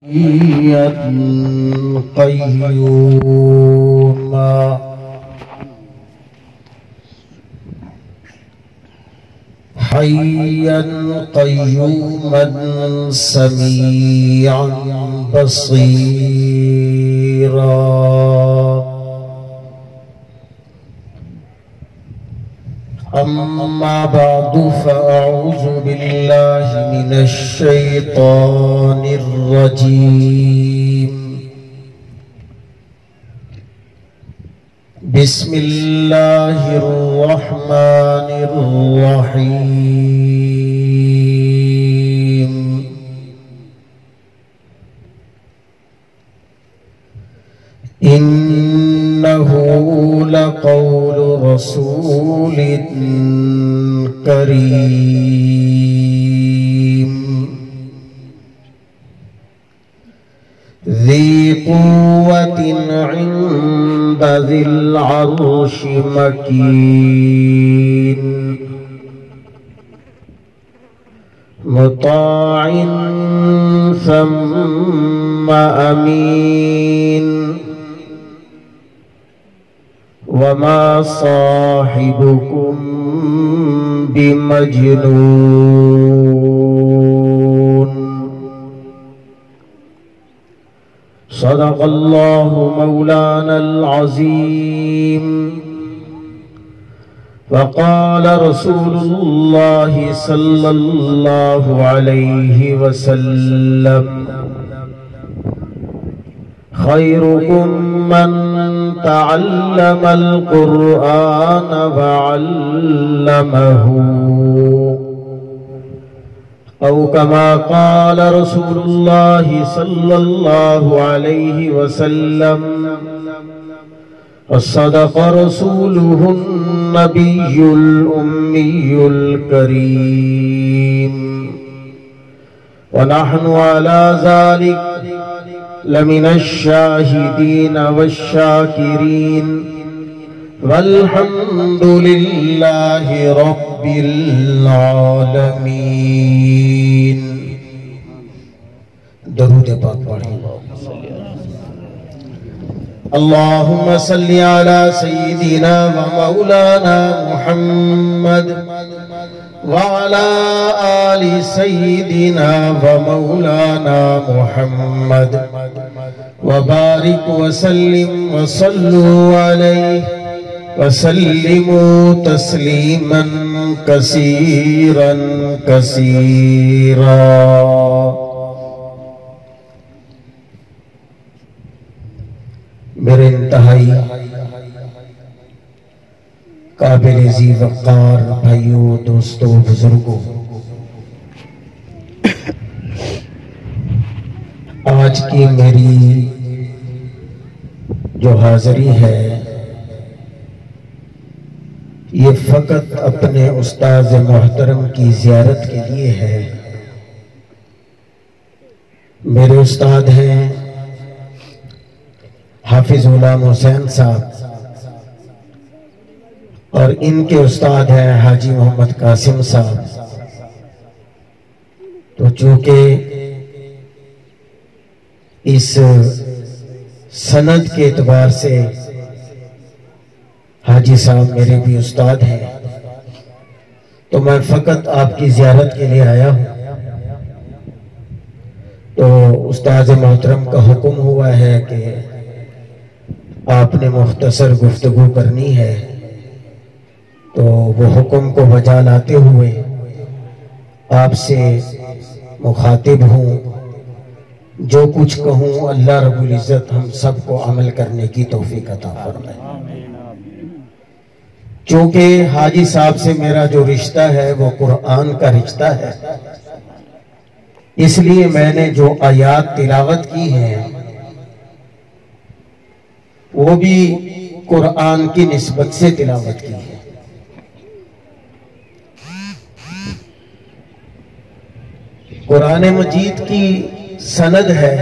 حيا قيوما حيا قيوما سميعا بصيرا. أما بعد فأعوذ بالله من الشيطان الرجيم. بسم الله الرحمن الرحيم. إنه لقول رسول كريم ذي قوة عند ذي العرش مكين مطاع ثم أمين وما صاحبكم بمجنون. صدق الله مولانا العظيم. وقال رسول الله صلى الله عليه وسلم: خيركم من تعلم القرآن وعلمه، أو كما قال رسول الله صلى الله عليه وسلم. وصدق رسوله النبي الأمي الكريم. ونحن على ذلك لمن الشاهدين والشاكرين، والحمد لله رب العالمين. درود پاک پڑھیں. اللهم صل على سيدنا ومولانا محمد وعلى آل سيدنا ومولانا محمد وبارك وسلم وصلوا عليه وسلموا تسليما كثيرا كثيرا. میرے انتہائی قابل ذی وقار بھائیوں، دوستوں، بزرگوں، آج کی میری جو حاضری ہے یہ فقط اپنے استاذ محترم کی زیارت کے لیے ہے. میرے استاد ہیں حافظ غلام حسین صاحب، اور ان کے استاد ہیں حاجی محمد قاسم صاحب. تو چونکہ اس سند کے اعتبار سے حاجی صاحب میرے بھی استاد ہیں، تو میں فقط آپ کی زیارت کے لیے آیا ہوں. تو استاد محترم کا حکم ہوا ہے کہ آپ نے مختصر گفتگو کرنی ہے، تو وہ حکم کو بجا لاتے ہوئے آپ سے مخاطب ہوں. جو کچھ کہوں اللہ رب العزت ہم سب کو عمل کرنے کی توفیق عطا فرمائے. چونکہ حاجی صاحب سے میرا جو رشتہ ہے وہ قرآن کا رشتہ ہے، اس لیے میں نے جو آیات تلاوت کی ہیں وہ بھی قرآن کی نسبت سے تلاوت کی ہے. قرآن مجید کی سند ہے،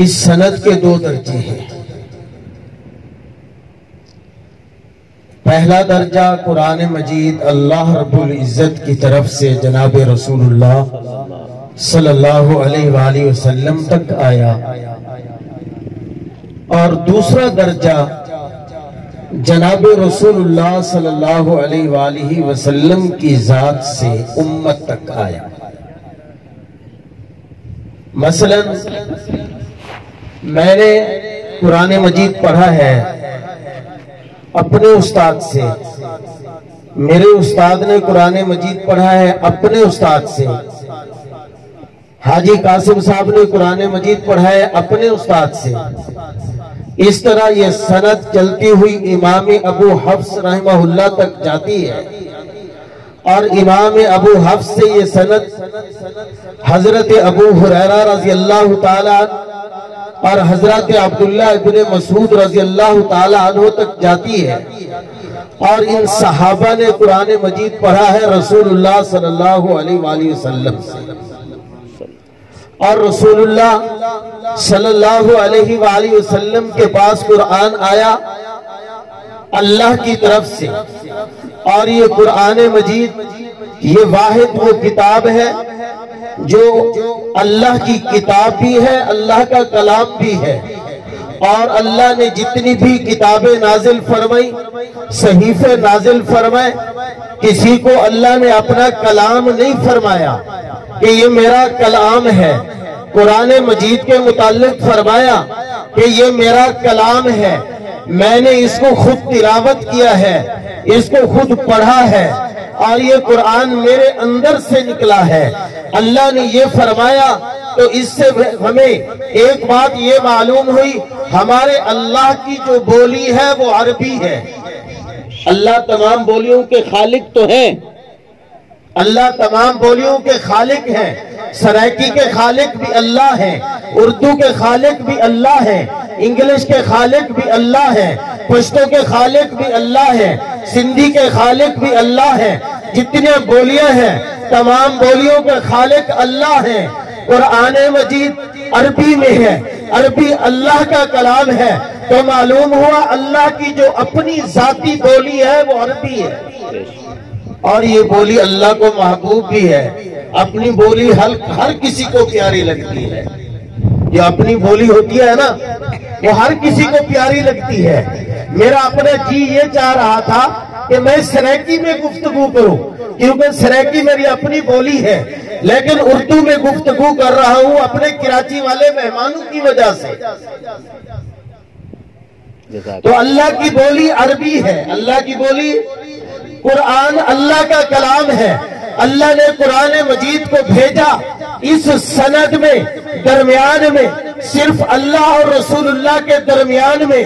اس سند کے دو درجے ہیں. پہلا درجہ قرآن مجید اللہ رب العزت کی طرف سے جناب رسول اللہ صلی اللہ علیہ وآلہ وسلم تک آیا، اور دوسرا درجہ جناب رسول اللہ صلی اللہ علیہ وآلہ وسلم کی ذات سے امت تک آیا۔ مثلا میں نے قرآن مجید پڑھا ہے اپنے استاد سے، میرے استاد نے قرآن مجید پڑھا ہے اپنے استاد سے، حاجی قاسم صاحب نے قرآن مجید پڑھا ہے اپنے استاد سے۔ اس طرح یہ سند چلتی ہوئی امام ابو حفص رحمہ اللہ تک جاتی ہے، اور امام ابو حفص سے یہ سند حضرت ابو ہریرہ رضی اللہ تعالیٰ اور حضرت عبداللہ ابن مسعود رضی اللہ تعالیٰ عنہ تک جاتی ہے، اور ان صحابہ نے قرآن مجید پڑھا ہے رسول اللہ صلی اللہ علیہ وآلہ وسلم سے، اور رسول اللہ صلی اللہ علیہ وآلہ وسلم کے پاس قرآن آیا اللہ کی طرف سے، اور یہ قرآن مجید یہ واحد وہ کتاب ہے جو اللہ کی کتاب بھی ہے، اللہ کا کلام بھی ہے، اور اللہ نے جتنی بھی کتابیں نازل فرمائی، صحیفے نازل فرمائے، کسی کو اللہ نے اپنا کلام نہیں فرمایا کہ یہ میرا کلام ہے۔ قرآن مجید کے متعلق فرمایا کہ یہ میرا کلام ہے، میں نے اس کو خود تلاوت کیا ہے، اس کو خود پڑھا ہے، اور یہ قرآن میرے اندر سے نکلا ہے۔ اللہ نے یہ فرمایا تو اس سے ہمیں ایک بات یہ معلوم ہوئی، ہمارے اللہ کی جو بولی ہے وہ عربی ہے۔ اللہ تمام بولیوں کے خالق تو ہیں، اللہ تمام بولیوں کے خالق ہیں، سرائکی کے خالق بھی اللہ ہیں، اردو کے خالق بھی اللہ ہیں، انگلش کے خالق بھی اللہ ہیں، پشتو کے خالق بھی اللہ ہیں، سندھی کے خالق بھی اللہ ہیں، جتنے بولیاں ہیں تمام بولیوں کے خالق اللہ ہیں۔ قرآن مجید عربی میں ہے، عربی اللہ کا کلام ہے، تو معلوم ہوا اللہ کی جو اپنی ذاتی بولی ہے وہ عربی ہے، اور یہ بولی اللہ کو محبوب بھی ہے۔ اپنی بولی ہر کسی کو پیاری لگتی ہے، جو اپنی بولی ہوتی ہے نا وہ ہر کسی کو پیاری لگتی ہے۔ میرا اپنا جی یہ چاہ رہا تھا کہ میں سرائکی میں گفتگو کروں، کیونکہ سرائکی میری اپنی بولی ہے، لیکن اردو میں گفتگو کر رہا ہوں اپنے کراچی والے مہمانوں کی وجہ سے۔ تو اللہ کی بولی عربی ہے، اللہ کی بولی قرآن اللہ کا کلام ہے۔ اللہ نے قرآن مجید کو بھیجا، اس سند میں درمیان میں صرف اللہ اور رسول اللہ کے درمیان میں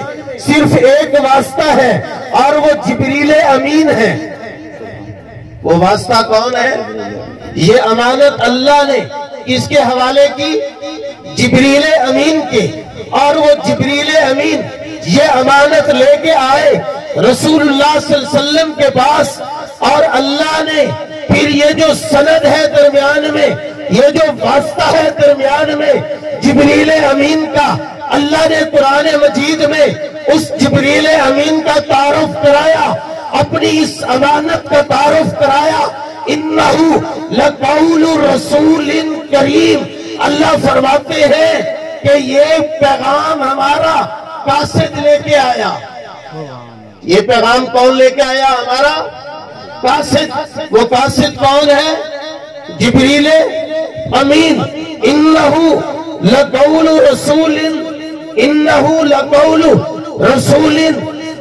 صرف ایک واسطہ ہے، اور وہ جبریل امین ہے۔ وہ واسطہ کون ہے؟ یہ امانت اللہ نے اس کے حوالے کی جبریل امین کے، اور وہ جبریل امین یہ امانت لے کے آئے رسول اللہ صلی اللہ علیہ وسلم کے پاس، اور اللہ نے پھر یہ جو سند ہے درمیان میں، یہ جو واسطہ ہے درمیان میں جبریل امین کا، اللہ نے قرآن مجید میں اس جبریل امین کا تعارف کرایا، اپنی اس امانت کا تعارف کرایا۔ انہو لقول رسول کریم، اللہ فرماتے ہیں کہ یہ پیغام ہمارا قاصد لے کے آیا۔ یہ پیغام کون لے کے آیا؟ ہمارا قاصد۔ وہ قاصد کون ہے؟ جبریل امین۔ انہو لقول رسول، انہو لقول رسول۔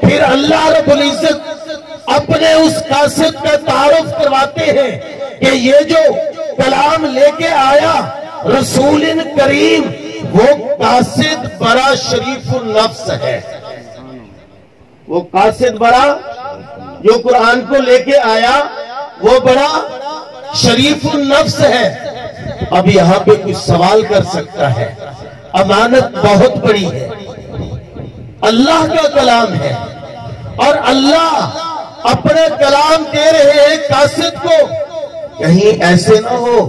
پھر اللہ رب العزت اپنے اس قاصد کا تعارف کرواتے ہیں کہ یہ جو کلام لے کے آیا رسول کریم، وہ قاصد بڑا شریف النفس ہے۔ وہ قاصد بڑا جو قرآن کو لے کے آیا وہ بڑا شریف النفس ہے۔ اب یہاں پہ کچھ سوال کر سکتا ہے، امانت بہت بڑی ہے، اللہ کا کلام ہے، اور اللہ اپنا کلام دے رہے ہیں قاصد کو، کہیں ایسے نہ ہو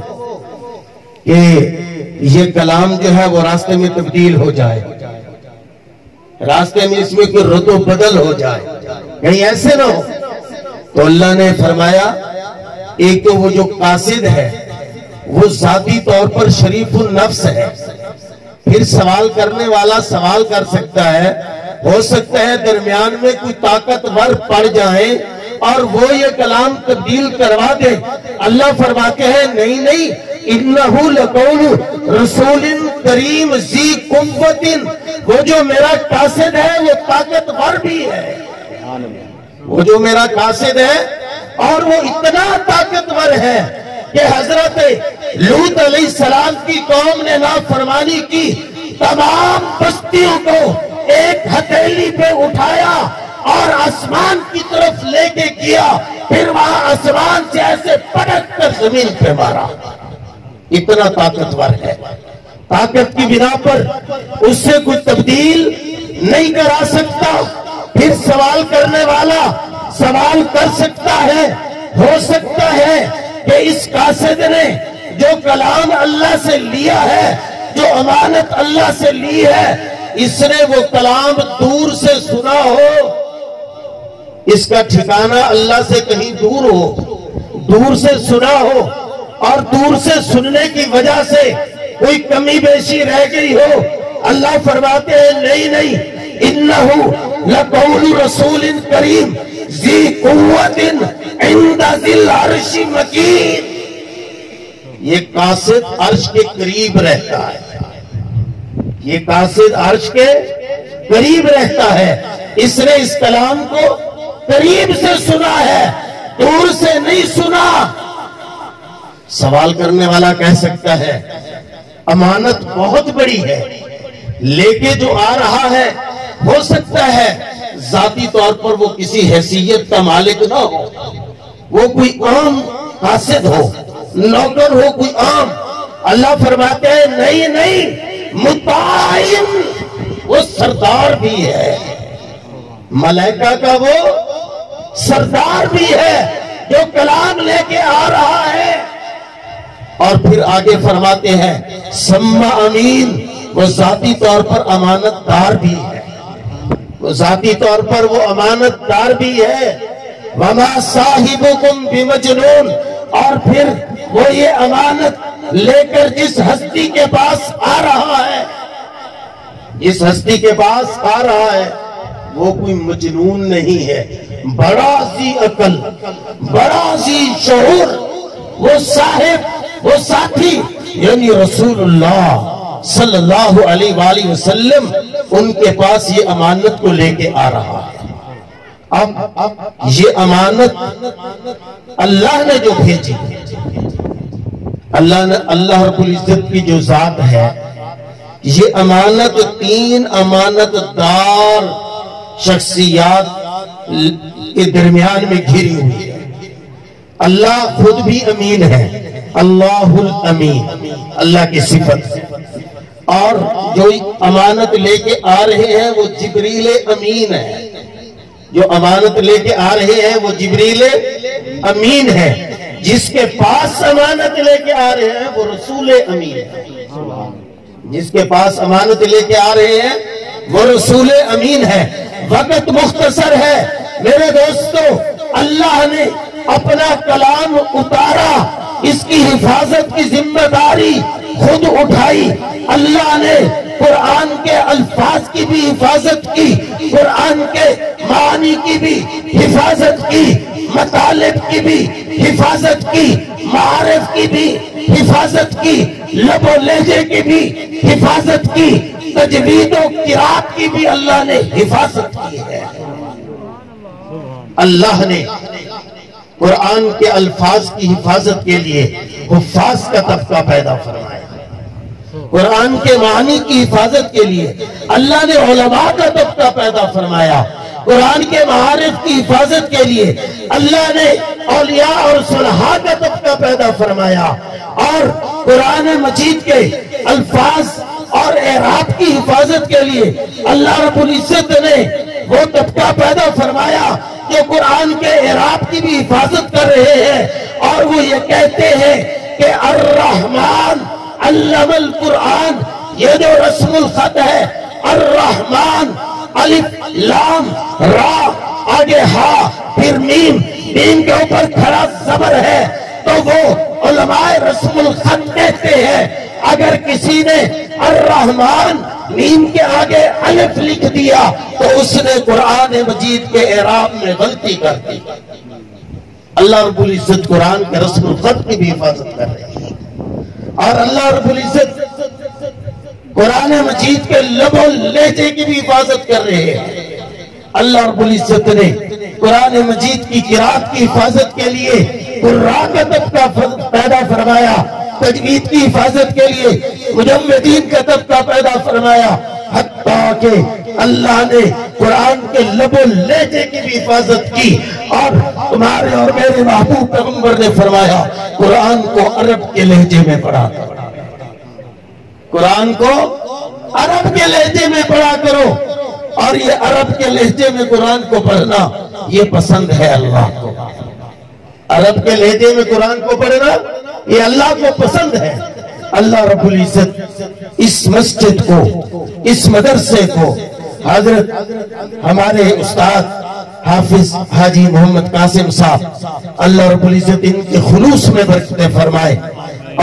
کہ یہ کلام جو ہے وہ راستے میں تبدیل ہو جائے، راستے میں اس میں کوئی رد و بدل ہو جائے، کہیں ایسے نہ ہو۔ تو اللہ نے فرمایا ایک تو وہ جو قاصد ہے وہ ذاتی طور پر شریف النفس ہے. پھر سوال کرنے والا سوال کر سکتا ہے، ہو سکتا ہے درمیان میں کوئی طاقتور پڑ جائیں اور وہ یہ کلام تبدیل کروا دے. اللہ فرماتے ہیں نہیں، اِنَّهُ لَقَوْلُ رَسُولٍ کریم ذی قُوَّةٍ، وہ جو میرا قاصد ہے وہ طاقتور بھی ہے. وہ جو میرا قاصد ہے اور وہ اتنا طاقتور ہے کہ حضرت لوط علیہ السلام کی قوم نے نافرمانی کی، تمام بستیوں کو ایک ہتھیلی پہ اٹھایا اور آسمان کی طرف لے کے گیا، پھر وہاں آسمان سے ایسے پٹک کر زمین پہ مارا. اتنا طاقتور ہے. طاقت کی بنا پر اس سے کوئی تبدیل نہیں کرا سکتا. پھر سوال کرنے والا سوال کر سکتا ہے، ہو سکتا ہے کہ اس قاصد نے جو کلام اللہ سے لیا ہے، جو امانت اللہ سے لی ہے، اس نے وہ کلام دور سے سنا ہو. اس کا ٹھکانہ اللہ سے کہیں دور ہو، دور سے سنا ہو اور دور سے سننے کی وجہ سے کوئی کمی بیشی رہ گئی ہو. اللہ فرماتے ہیں نہیں، اِنَّهُ لَقَوْلُ رَسُولٍ کریم ذی قُوَّةٍ عِنْدَ ذِی الْعَرْشِ مَکِینٍ. یہ قاصد عرش کے قریب رہتا ہے. یہ قاصد عرش کے قریب رہتا ہے. اس نے اس کلام کو قریب سے سنا ہے، دور سے نہیں سنا. سوال کرنے والا کہہ سکتا ہے امانت بہت بڑی ہے، لے کے جو آ رہا ہے ہو سکتا ہے ذاتی طور پر وہ کسی حیثیت کا مالک نہ ہو، وہ کوئی عام قاصد ہو، نوکر ہو کوئی عام. اللہ فرماتے ہیں نہیں، مطاعن، وہ سردار بھی ہے، ملائکہ کا وہ سردار بھی ہے جو کلام لے کے آ رہا ہے. اور پھر آگے فرماتے ہیں سما امین، وہ ذاتی طور پر امانت دار بھی ہے، وہ ذاتی طور پر وہ امانت دار بھی ہے. وما صاحبکم بمجنون، اور پھر وہ یہ امانت لے کر جس ہستی کے پاس آ رہا ہے، جس ہستی کے پاس آ رہا ہے وہ کوئی مجنون نہیں ہے، بڑا ذی عقل، بڑا ذی شعور، وہ صاحب، وہ ساتھی، یعنی رسول اللہ صلی اللہ علیہ وآلہ وسلم ان کے پاس یہ امانت کو لے کے آ رہا ہے. اب یہ امانت اللہ نے جو بھیجی، اللہ رب العزت کی جو ذات ہے، یہ امانت 3 امانت دار شخصیات کے درمیان میں گھری ہوئی ہے. اللہ خود بھی امین ہے، اللہ الامین، اللہ کی صفت. اور جو امانت لے کے آ رہے ہیں وہ جبریل امین ہے، جو امانت لے کے آ رہے ہیں وہ جبریل امین ہے. جس کے پاس امانت لے کے آ رہے ہیں وہ رسول امین ہے. جس کے پاس امانت لے کے آ رہے ہیں وہ رسول امین ہے. وقت مختصر ہے میرے دوستو، اللہ نے اپنا کلام اتارا، اس کی حفاظت کی ذمہ داری خود اٹھائی. اللہ نے قرآن کے الفاظ کی بھی حفاظت کی، قرآن کے معانی کی بھی حفاظت کی، مطالب کی بھی حفاظت کی، معارف کی بھی حفاظت کی، لب و لہجے کی بھی حفاظت کی، تجوید و قرات کی بھی اللہ نے حفاظت کی ہے. اللہ نے قرآن کے الفاظ کی حفاظت کے لیے حفاظ کا طبقہ پیدا فرمایا. قرآن کے معنی کی حفاظت کے لیے اللہ نے علماء کا طبقہ پیدا فرمایا. قرآن کے معارف کی حفاظت کے لیے اللہ نے اولیاء اور صلحاء کا طبقہ پیدا فرمایا. اور قرآن مجید کے الفاظ اور اعراب کی حفاظت کے لیے اللہ رب العزت نے وہ طبقہ پیدا فرمایا جو قرآن کے اعراب کی بھی حفاظت کر رہے ہیں. اور وہ یہ کہتے ہیں کہ الرحمن علم القرآن، یہ جو رسم الخط ہے، الرحمن، الف لام را، آگے ہا پھر میم، میم کے اوپر کھڑا زبر ہے، تو وہ علماء رسم الخط کہتے ہیں اگر کسی نے الرحمن میم کے آگے الف لکھ دیا تو اس نے قرآن مجید کے اعراب میں غلطی کر دی۔ اللہ رب العزت قرآن کے رسم الخط کی بھی حفاظت کر رہے ہیں، اور اللہ رب العزت قرآن مجید کے لب و لہجے کی بھی حفاظت کر رہے ہیں۔ اللہ رب العزت نے قرآن مجید کی قرات کی حفاظت کے لیے قراء کا طبقہ پیدا فرمایا، تجوید کی حفاظت کے لیے مجودین کا طبقہ پیدا فرمایا، حتیٰ کہ اللہ نے قرآن کے لب و لہجے کی بھی حفاظت کی، اور تمہارے اور میرے محبوب پیغمبر نے فرمایا قرآن کو عرب کے لہجے میں پڑھا کرو، قرآن کو عرب کے لہجے میں پڑھا کرو، اور یہ عرب کے لہجے میں قرآن کو پڑھنا یہ پسند ہے اللہ کو۔ عرب کے لہجے میں قرآن کو پڑھنا یہ اللہ کو پسند ہے۔ اللہ رب العزت اس مسجد کو، اس مدرسے کو حضرت ہمارے استاد حافظ حاجی محمد قاسم صاحب، اللہ رب العزت ان کے خلوص میں برکتیں فرمائے،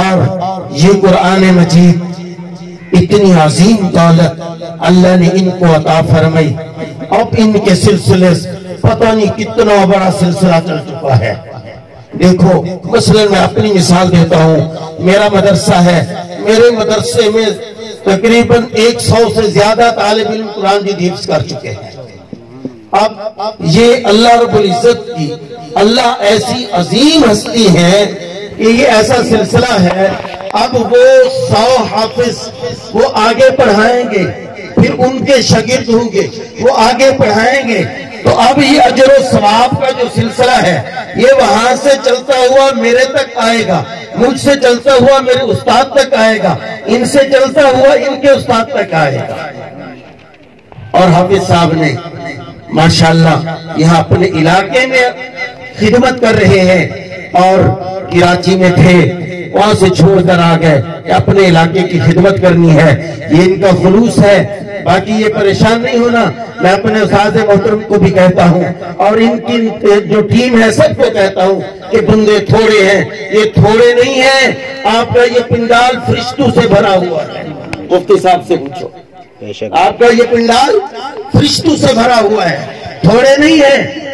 اور یہ قرآن مجید اتنی عظیم دولت اللہ نے ان کو عطا فرمائی، اب ان کے سلسلے پتہ نہیں کتنا بڑا سلسلہ چل چکا ہے۔ دیکھو مثلا میں اپنی مثال دیتا ہوں، میرا مدرسہ ہے، میرے مدرسے میں تقریباً 100 سے زیادہ طالب علم قرآن جدید حفظ کر چکے ہیں۔ اب یہ اللہ رب العزت کی، اللہ ایسی عظیم ہستی ہے کہ یہ ایسا سلسلہ ہے، اب وہ 100 حافظ وہ آگے پڑھائیں گے، پھر ان کے شاگرد ہوں گے وہ آگے پڑھائیں گے، تو اب یہ اجر و ثواب کا جو سلسلہ ہے یہ وہاں سے چلتا ہوا میرے تک آئے گا، مجھ سے چلتا ہوا میرے استاد تک آئے گا، ان سے چلتا ہوا ان کے استاد تک آئے گا۔ اور حافظ صاحب نے ماشاءاللہ یہاں اپنے علاقے میں خدمت کر رہے ہیں، اور کراچی میں تھے وہاں سے چھوڑ کر آ گئے کہ اپنے علاقے کی خدمت کرنی ہے، یہ ان کا خلوص ہے۔ باقی یہ پریشان نہیں ہونا، میں اپنے استاد محترم کو بھی کہتا ہوں، اور ان کی جو ٹیم ہے سب کو کہتا ہوں کہ بندے تھوڑے ہیں، یہ تھوڑے نہیں ہیں، آپ کا یہ پنڈال فرشتوں سے بھرا ہوا ہے۔ مفتی صاحب سے پوچھو، آپ کا یہ پنڈال فرشتوں سے بھرا ہوا ہے، تھوڑے نہیں ہیں،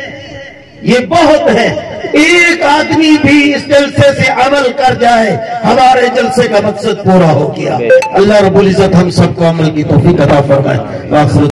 یہ بہت ہے۔ ایک آدمی بھی اس جلسے سے عمل کر جائے ہمارے جلسے کا مقصد پورا ہو گیا۔ اللہ رب العزت ہم سب کو عمل کی توفیق عطا فرمائے۔